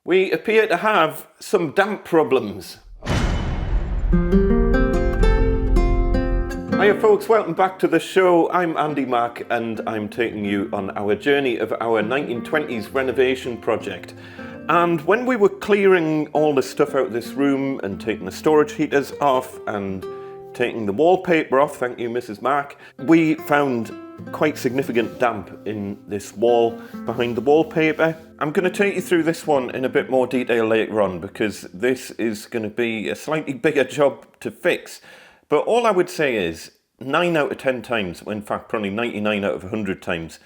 We appear to have some damp problems. Hiya folks, welcome back to the show. I'm Andy Mack and I'm taking you on our journey of our 1920s renovation project. And when we were clearing all the stuff out of this room and taking the storage heaters off and taking the wallpaper off, thank you Mrs. Mack, we found quite significant damp in this wall behind the wallpaper. I'm going to take you through this one in a bit more detail later on because this is going to be a slightly bigger job to fix. But all I would say is 9 out of 10 times, in fact probably 99 out of 100 times,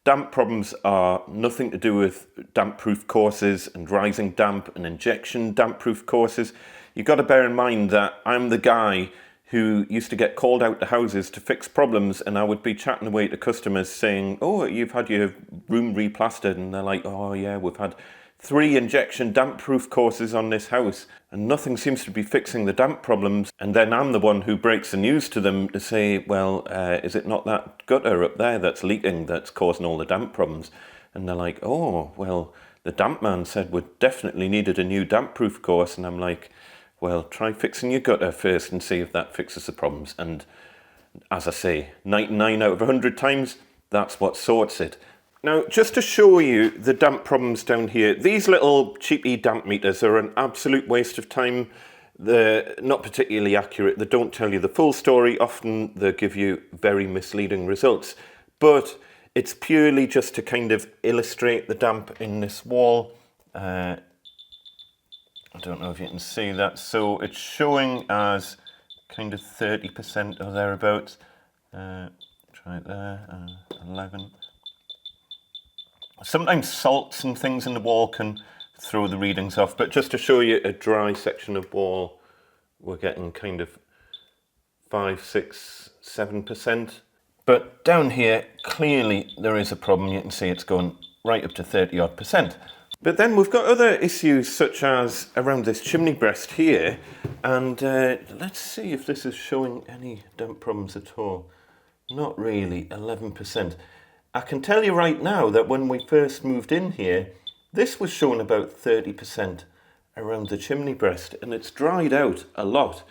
damp problems are nothing to do with damp-proof courses and rising damp and injection damp-proof courses. You've got to bear in mind that I'm the guy who used to get called out to houses to fix problems, and I would be chatting away to customers saying, oh, you've had your room replastered, and they're like, oh yeah, we've had 3 injection damp-proof courses on this house, and nothing seems to be fixing the damp problems. And then I'm the one who breaks the news to them to say, well, is it not that gutter up there that's leaking that's causing all the damp problems? And they're like, oh, well, the damp man said we definitely needed a new damp-proof course. And I'm like, well, try fixing your gutter first and see if that fixes the problems. And as I say, 99 out of 100 times, that's what sorts it. Now, just to show you the damp problems down here, these little cheapy damp meters are an absolute waste of time. They're not particularly accurate. They don't tell you the full story. Often they give you very misleading results. But it's purely just to kind of illustrate the damp in this wall. I don't know if you can see that. So it's showing as kind of 30% or thereabouts. Try it there, 11. Sometimes salts and things in the wall can throw the readings off, but just to show you a dry section of wall, we're getting kind of 5, 6, 7%. But down here, clearly there is a problem. You can see it's going right up to 30-odd%. But then we've got other issues such as around this chimney breast here, and let's see if this is showing any damp problems at all. Not really, 11%. I can tell you right now that when we first moved in here, this was showing about 30% around the chimney breast, and it's dried out a lot.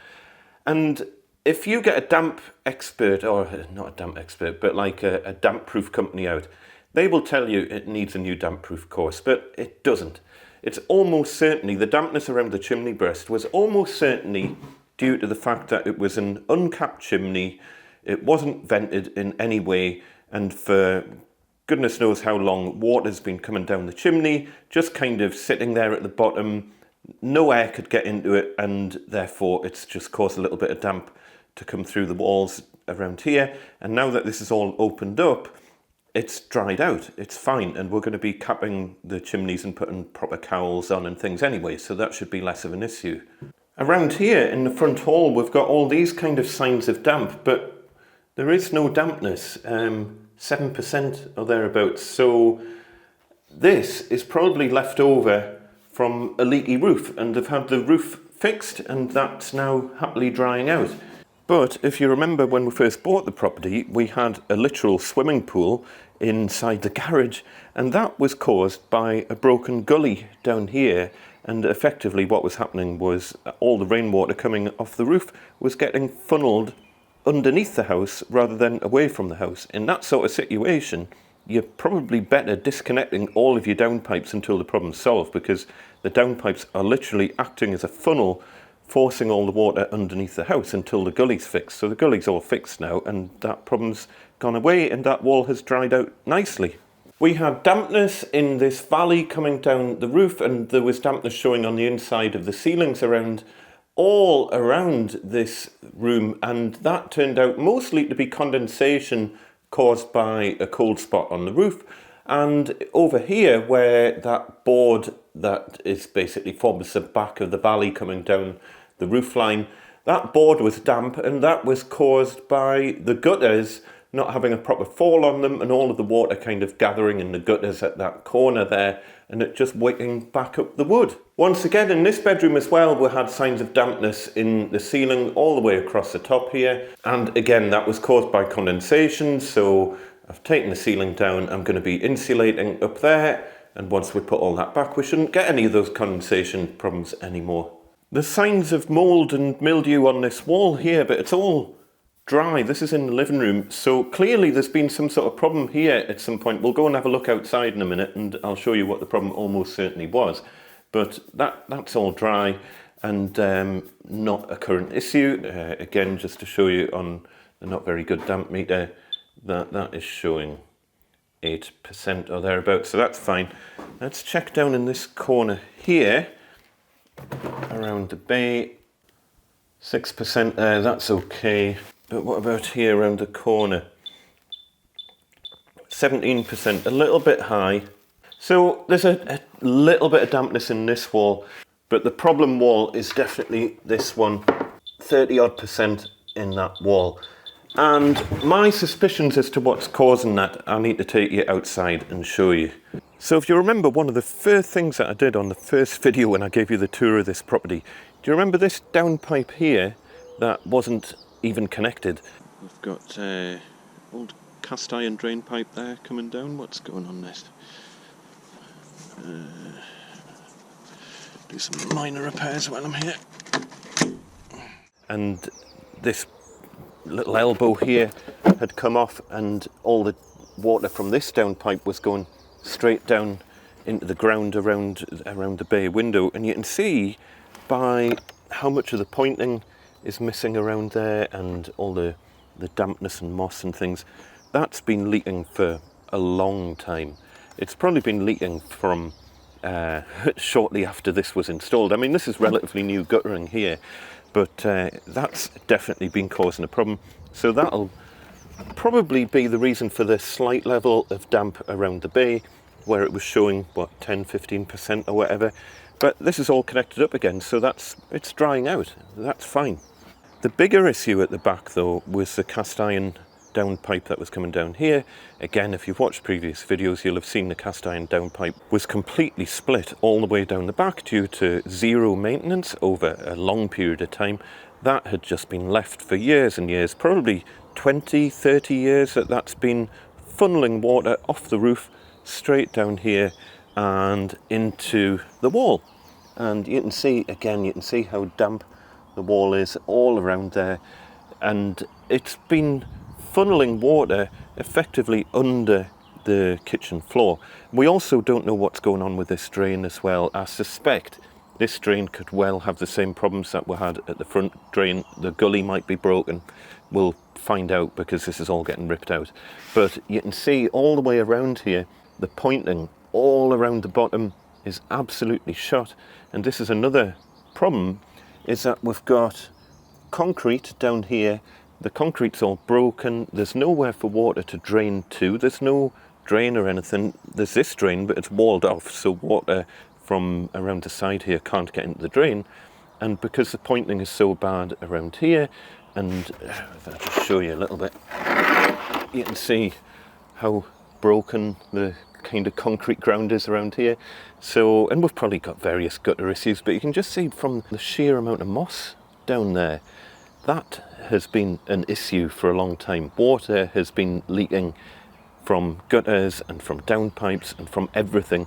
And if you get a damp expert, or not a damp expert, but like a damp-proof company out, they will tell you it needs a new damp-proof course, but it doesn't. It's almost certainly, the dampness around the chimney breast was almost certainly due to the fact that it was an uncapped chimney, it wasn't vented in any way, and for goodness knows how long, water's been coming down the chimney, just kind of sitting there at the bottom, no air could get into it, and therefore it's just caused a little bit of damp to come through the walls around here. And now that this is all opened up, it's dried out, it's fine, and we're going to be capping the chimneys and putting proper cowls on and things anyway, so that should be less of an issue. Around here in the front hall, we've got all these kind of signs of damp, but there is no dampness, 7% or thereabouts, so this is probably left over from a leaky roof, and they've had the roof fixed, and that's now happily drying out. But if you remember when we first bought the property, we had a literal swimming pool inside the garage, and that was caused by a broken gully down here. And effectively what was happening was all the rainwater coming off the roof was getting funneled underneath the house rather than away from the house. In that sort of situation, you're probably better disconnecting all of your downpipes until the problem's solved, because the downpipes are literally acting as a funnel forcing all the water underneath the house until the gully's fixed. So the gully's all fixed now, and that problem's gone away, and that wall has dried out nicely. We had dampness in this valley coming down the roof, and there was dampness showing on the inside of the ceilings around, all around this room, and that turned out mostly to be condensation caused by a cold spot on the roof. And over here, where that board that is basically forms the back of the valley coming down the roof line, that board was damp, and that was caused by the gutters not having a proper fall on them, and all of the water kind of gathering in the gutters at that corner there, and it just wicking back up the wood. Once again, in this bedroom as well, we had signs of dampness in the ceiling all the way across the top here, and again that was caused by condensation. So I've taken the ceiling down, I'm going to be insulating up there, And once we put all that back, we shouldn't get any of those condensation problems anymore. There's signs of mould and mildew on this wall here, but it's all dry. This is in the living room, so clearly there's been some sort of problem here at some point. We'll go and have a look outside in a minute and I'll show you what the problem almost certainly was. But that's all dry and not a current issue. Again, just to show you on the not very good damp meter, that is showing 8% or thereabouts, so that's fine. Let's check down in this corner here around the bay. 6% there, that's okay. But what about here around the corner? 17%, a little bit high. So there's a little bit of dampness in this wall, but the problem wall is definitely this one, 30% in that wall. And my suspicions as to what's causing that, I need to take you outside and show you. So if you remember, one of the first things that I did on the first video when I gave you the tour of this property, do you remember this downpipe here that wasn't even connected? We've got old cast iron drain pipe there coming down. What's going on next? Do some minor repairs while I'm here. And this little elbow here had come off and all the water from this downpipe was going straight down into the ground around the bay window, and you can see by how much of the pointing is missing around there and all the dampness and moss and things. That's been leaking for a long time. It's probably been leaking from shortly after this was installed. I mean, this is relatively new guttering here, but that's definitely been causing a problem. So that'll probably be the reason for the slight level of damp around the bay, where it was showing, what, 10-15% or whatever. But this is all connected up again, so it's drying out. That's fine. The bigger issue at the back, though, was the cast iron downpipe that was coming down here. Again, if you've watched previous videos, you'll have seen the cast iron downpipe was completely split all the way down the back due to zero maintenance over a long period of time. That had just been left for years and years, probably 20, 30 years that's been funneling water off the roof straight down here and into the wall. And you can see, again, you can see how damp the wall is all around there, and it's been funneling water effectively under the kitchen floor. We also don't know what's going on with this drain as well. I suspect this drain could well have the same problems that we had at the front drain. The gully might be broken. We'll find out because this is all getting ripped out. But you can see all the way around here, the pointing all around the bottom is absolutely shot. And this is another problem, is that we've got concrete down here. The concrete's all broken. There's nowhere for water to drain to. There's no drain or anything. There's this drain, but it's walled off, so water from around the side here can't get into the drain. And because the pointing is so bad around here, and if I just show you a little bit, you can see how broken the kind of concrete ground is around here. So, and we've probably got various gutter issues, but you can just see from the sheer amount of moss down there, that has been an issue for a long time. Water has been leaking from gutters and from downpipes and from everything,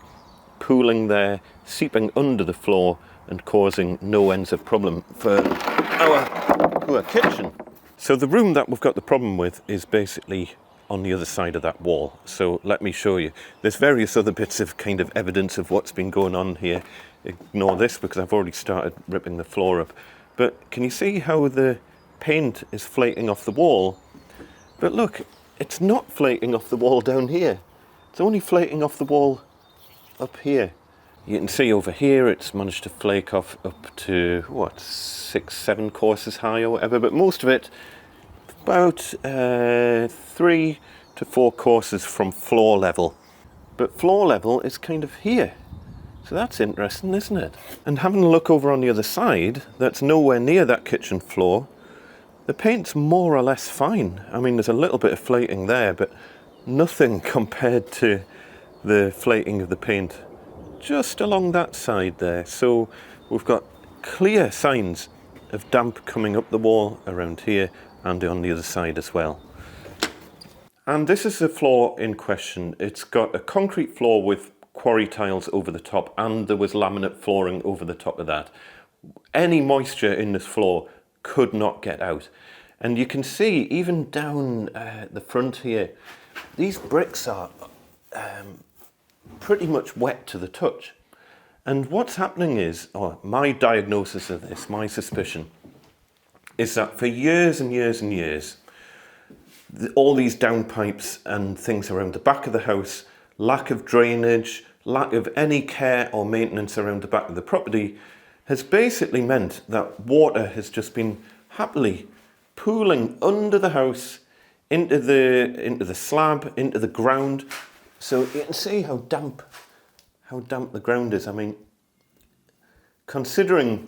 pooling there, seeping under the floor and causing no ends of problem for our kitchen. So the room that we've got the problem with is basically on the other side of that wall. So let me show you. There's various other bits of kind of evidence of what's been going on here. Ignore this because I've already started ripping the floor up. But can you see how the paint is flaking off the wall? But look, it's not flaking off the wall down here. It's only flaking off the wall up here. You can see over here it's managed to flake off up to, what, 6-7 courses high or whatever, but most of it about 3 to 4 courses from floor level. But floor level is kind of here. So that's interesting, isn't it? And having a look over on the other side, that's nowhere near that kitchen floor, the paint's more or less fine. I mean, there's a little bit of flaking there, but nothing compared to the flaking of the paint just along that side there. So we've got clear signs of damp coming up the wall around here and on the other side as well. And this is the floor in question. It's got a concrete floor with quarry tiles over the top, and there was laminate flooring over the top of that. Any moisture in this floor could not get out. And you can see even down the front here, these bricks are pretty much wet to the touch. And what's happening is, or my diagnosis of this, my suspicion, is that for years and years and years, all these downpipes and things around the back of the house, lack of drainage, lack of any care or maintenance around the back of the property, has basically meant that water has just been happily pooling under the house, into the slab, into the ground. So you can see how damp the ground is. I mean, considering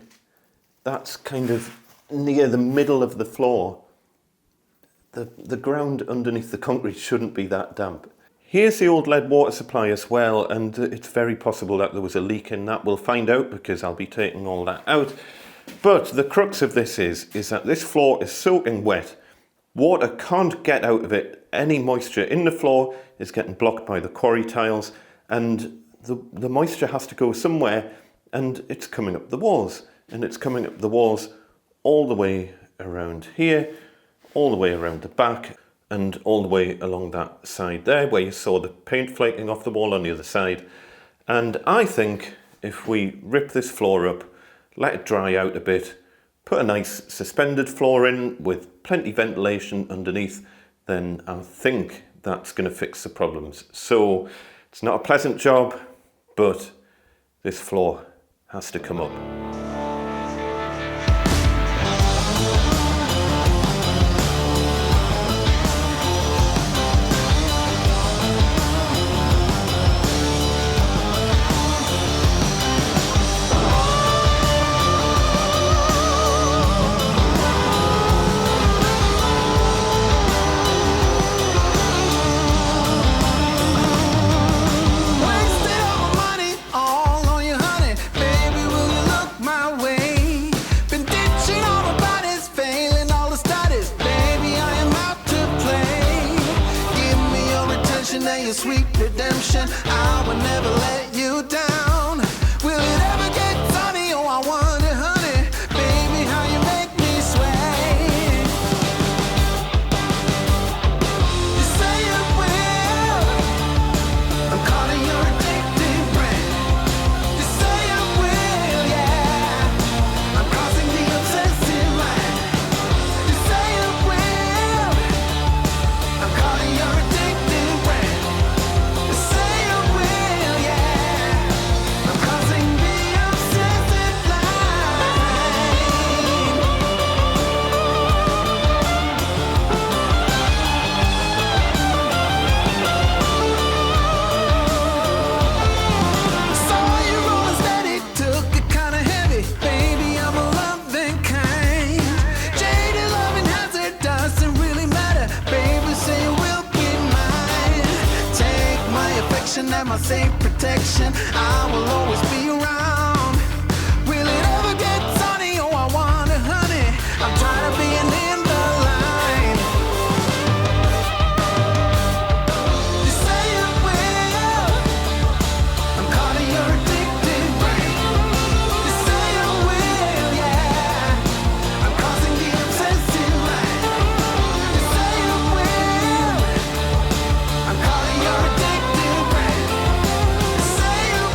that's kind of near the middle of the floor, the ground underneath the concrete shouldn't be that damp. Here's the old lead water supply as well, and it's very possible that there was a leak in that. We'll find out because I'll be taking all that out. But the crux of this is that this floor is soaking wet. Water can't get out of it. Any moisture in the floor is getting blocked by the quarry tiles, and the moisture has to go somewhere, and it's coming up the walls. And it's coming up the walls all the way around here, all the way around the back, and all the way along that side there where you saw the paint flaking off the wall on the other side. And I think if we rip this floor up, let it dry out a bit, put a nice suspended floor in with plenty ventilation underneath, then I think that's going to fix the problems. So it's not a pleasant job, but this floor has to come up. Sweet redemption, I will never let you down. Will it ever get sunny? Oh, I wonder, honey, baby, how you make me sway. You say you will, I'm calling your addictive brain. You say you will, yeah, I'm crossing the obsessive line. You say you will, I'm calling your addictive brain. And my safe protection, I will always be around. Will it ever get sunny? Oh, I wonder, honey, I'm tired of being in the line. You say you will, I'm calling your addictive brain. You say you will, yeah, I'm crossing the obsessive line. You say you will, I'm calling your addictive brain. Say you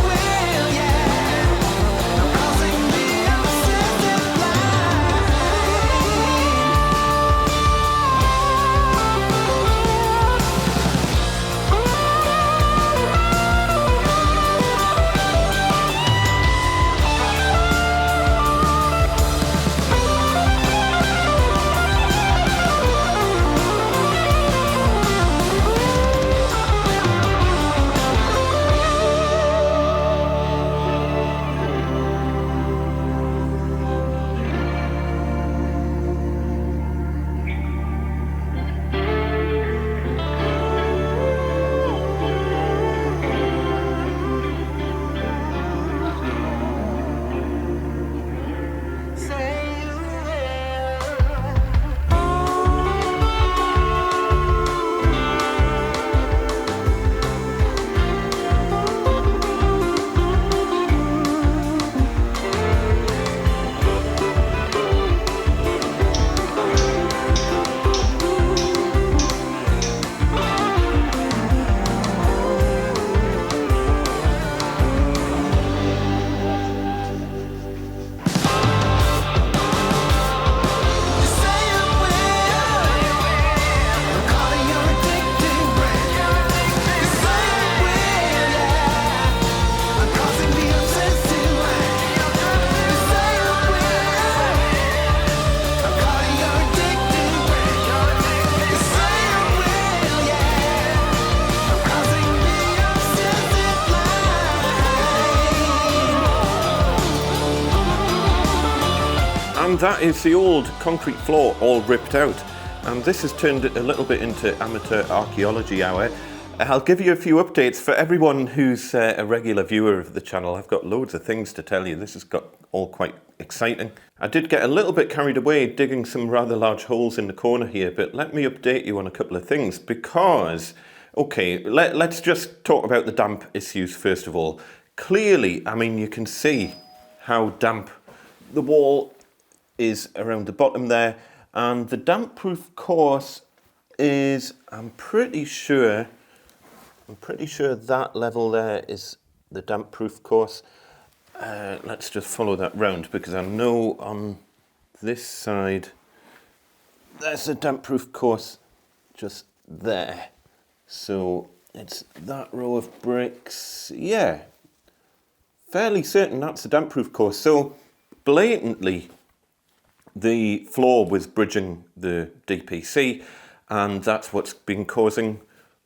And that is the old concrete floor all ripped out. And this has turned it a little bit into amateur archaeology hour. I'll give you a few updates for everyone who's a regular viewer of the channel. I've got loads of things to tell you. This has got all quite exciting. I did get a little bit carried away digging some rather large holes in the corner here, but let me update you on a couple of things because, okay, let's just talk about the damp issues first of all. Clearly, I mean, you can see how damp the wall is around the bottom there, and the damp proof course is, I'm pretty sure that level there is the damp proof course. Let's just follow that round because I know on this side there's a damp proof course just there. So it's that row of bricks. Yeah, fairly certain that's a damp proof course. So blatantly the floor was bridging the DPC, and that's what's been causing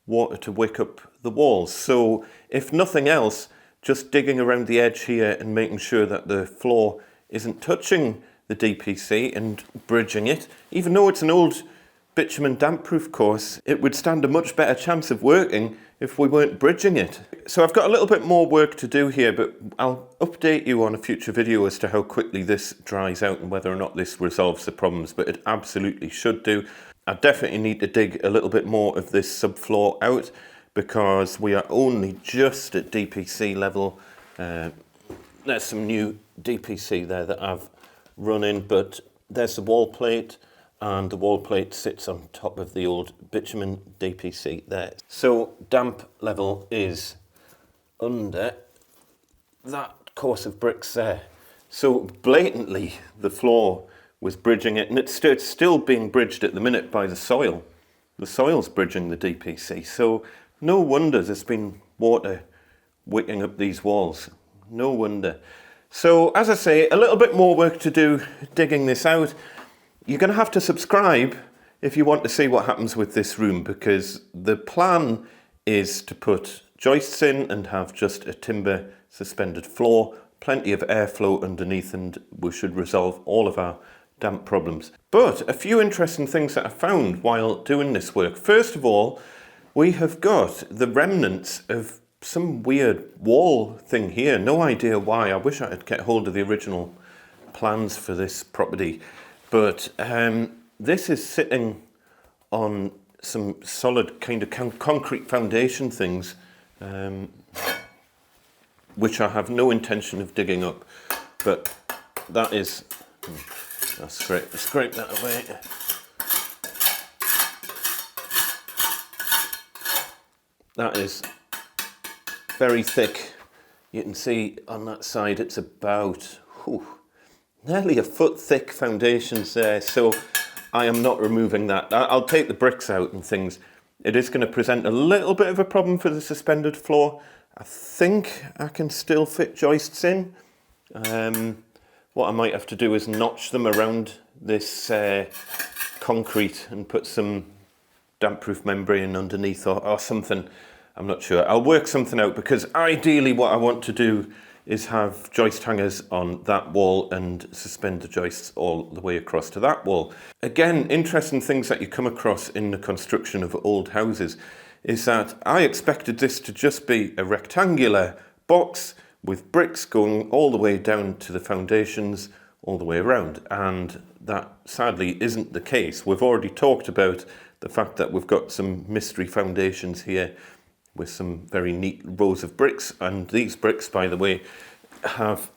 water to wick up the walls. So if nothing else, just digging around the edge here and making sure that the floor isn't touching the DPC and bridging it, even though it's an old bitumen damp proof course, it would stand a much better chance of working if we weren't bridging it. So I've got a little bit more work to do here, but I'll update you on a future video as to how quickly this dries out and whether or not this resolves the problems, but it absolutely should do. I definitely need to dig a little bit more of this subfloor out because we are only just at DPC level. There's some new DPC there that I've run in, but there's the wall plate, and the wall plate sits on top of the old bitumen DPC there. So damp level is under that course of bricks there. So blatantly the floor was bridging it, and it's still being bridged at the minute by the soil. The soil's bridging the DPC, so no wonder there's been water wicking up these walls. No wonder. So as I say, a little bit more work to do digging this out. You're going to have to subscribe if you want to see what happens with this room, because the plan is to put joists in and have just a timber suspended floor, plenty of airflow underneath, and we should resolve all of our damp problems. But a few interesting things that I found while doing this work. First of all, we have got the remnants of some weird wall thing here. No idea why. I wish I had get hold of the original plans for this property. But this is sitting on some solid kind of concrete foundation things, which I have no intention of digging up. But that is, I'll scrape that away. That is very thick. You can see on that side it's about nearly a foot thick foundations there, so I am not removing that. I'll take the bricks out and things. It is going to present a little bit of a problem for the suspended floor. I think I can still fit joists in. What I might have to do is notch them around this concrete and put some damp-proof membrane underneath or something. I'm not sure. I'll work something out, because ideally what I want to do is have joist hangers on that wall and suspend the joists all the way across to that wall. Again, interesting things that you come across in the construction of old houses is that I expected this to just be a rectangular box with bricks going all the way down to the foundations all the way around, and that sadly isn't the case. We've already talked about the fact that we've got some mystery foundations here with some very neat rows of bricks, and these bricks, by the way, have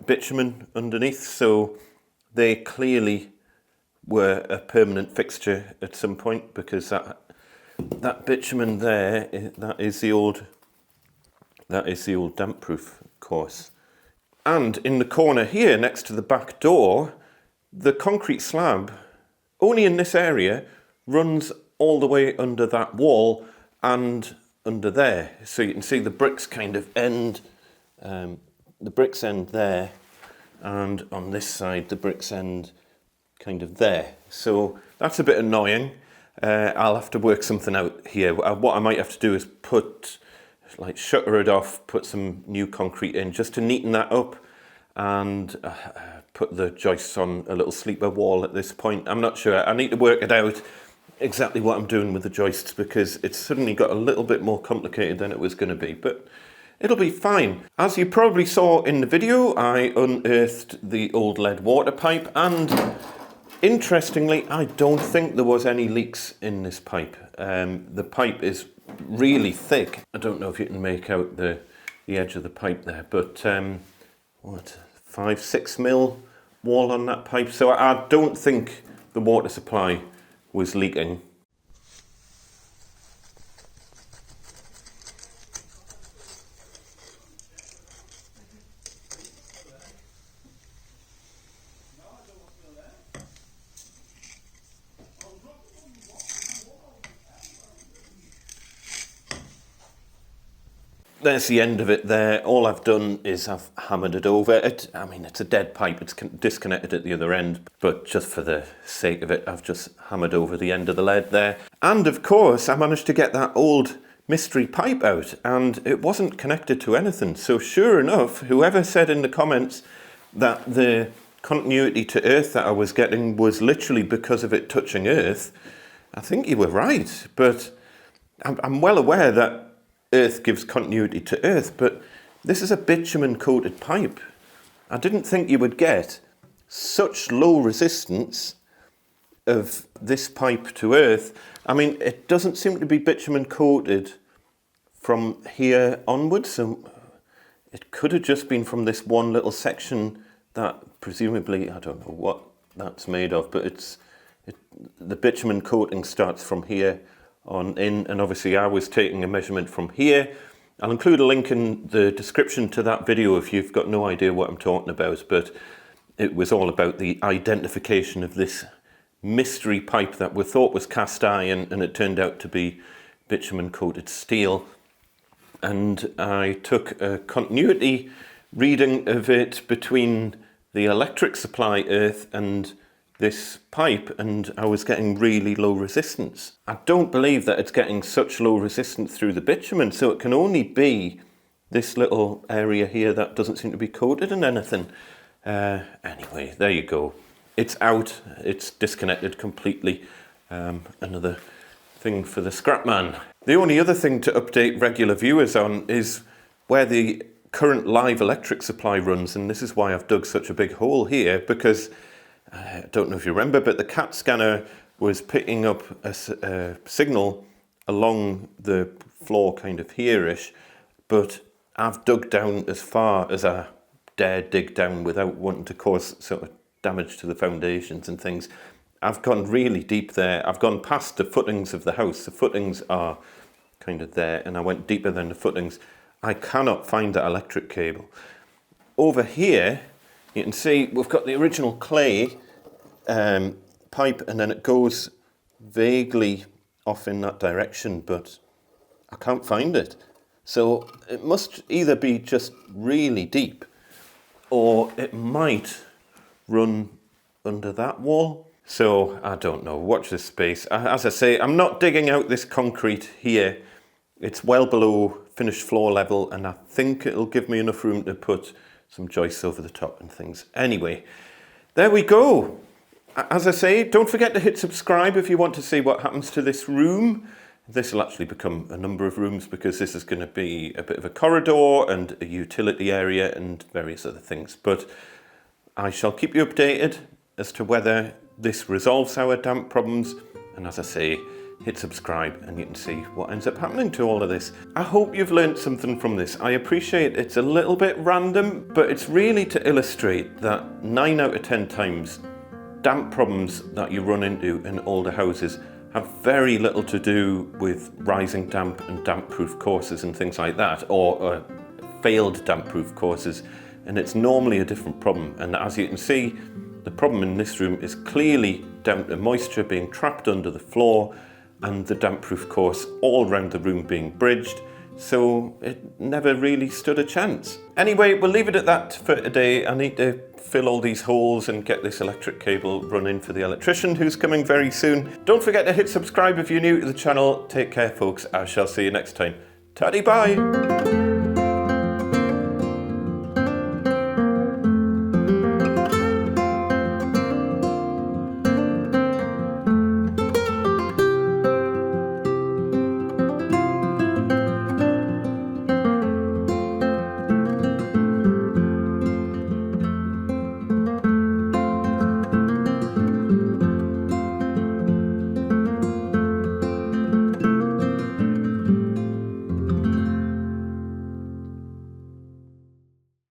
bitumen underneath, so they clearly were a permanent fixture at some point, because that bitumen there, that is the old damp-proof course. And in the corner here, next to the back door, the concrete slab, only in this area, runs all the way under that wall and under there. So you can see the bricks kind of end, the bricks end there, and on this side the bricks end kind of there. So that's a bit annoying. I'll have to work something out here. What I might have to do is shutter it off, put some new concrete in just to neaten that up, and put the joists on a little sleeper wall at this point. I'm not sure. I need to work it out exactly what I'm doing with the joists, because it's suddenly got a little bit more complicated than it was going to be, but it'll be fine. As you probably saw in the video, I unearthed the old lead water pipe, and interestingly, I don't think there was any leaks in this pipe. The pipe is really thick. I don't know if you can make out the edge of the pipe there, but 5-6 mil wall on that pipe, so I don't think the water supply was leaking. There's the end of it there. All I've done is I've hammered it over. I mean, it's a dead pipe. It's disconnected at the other end, but just for the sake of it, I've just hammered over the end of the lead there. And of course, I managed to get that old mystery pipe out, and it wasn't connected to anything. So sure enough, whoever said in the comments that the continuity to earth that I was getting was literally because of it touching earth, I think you were right. But I'm well aware that earth gives continuity to earth, but this is a bitumen coated pipe. I didn't think you would get such low resistance of this pipe to earth. I mean, it doesn't seem to be bitumen coated from here onwards, so it could have just been from this one little section that presumably, I don't know what that's made of, but the bitumen coating starts from here on in, and obviously I was taking a measurement from here. I'll include a link in the description to that video if you've got no idea what I'm talking about, but it was all about the identification of this mystery pipe that we thought was cast iron, and it turned out to be bitumen coated steel. And I took a continuity reading of it between the electric supply earth and this pipe, and I was getting really low resistance. I don't believe that it's getting such low resistance through the bitumen, so it can only be this little area here that doesn't seem to be coated in anything. Anyway, there you go. It's out, it's disconnected completely. Another thing for the scrap man. The only other thing to update regular viewers on is where the current live electric supply runs, and this is why I've dug such a big hole here, because I don't know if you remember, but the CAT scanner was picking up a signal along the floor kind of here-ish, but I've dug down as far as I dare dig down without wanting to cause sort of damage to the foundations and things. I've gone really deep there. I've gone past the footings of the house. The footings are kind of there, and I went deeper than the footings. I cannot find that electric cable. Over here, you can see we've got the original clay pipe, and then it goes vaguely off in that direction, but I can't find it. So it must either be just really deep, or it might run under that wall. So I don't know, watch this space. As I say, I'm not digging out this concrete here. It's well below finished floor level, and I think it'll give me enough room to put some joists over the top and things. Anyway, there we go. As I say, don't forget to hit subscribe if you want to see what happens to this room. This will actually become a number of rooms, because this is going to be a bit of a corridor and a utility area and various other things. But I shall keep you updated as to whether this resolves our damp problems. And as I say, hit subscribe and you can see what ends up happening to all of this. I hope you've learned something from this. I appreciate it's a little bit random, but it's really to illustrate that 9 out of 10 times damp problems that you run into in older houses have very little to do with rising damp and damp-proof courses and things like that, or failed damp-proof courses, and it's normally a different problem. And as you can see, the problem in this room is clearly down to moisture being trapped under the floor and the damp-proof course all around the room being bridged, so it never really stood a chance. Anyway, we'll leave it at that for today. I need to fill all these holes and get this electric cable run in for the electrician who's coming very soon. Don't forget to hit subscribe if you're new to the channel. Take care, folks. I shall see you next time. Taddy bye!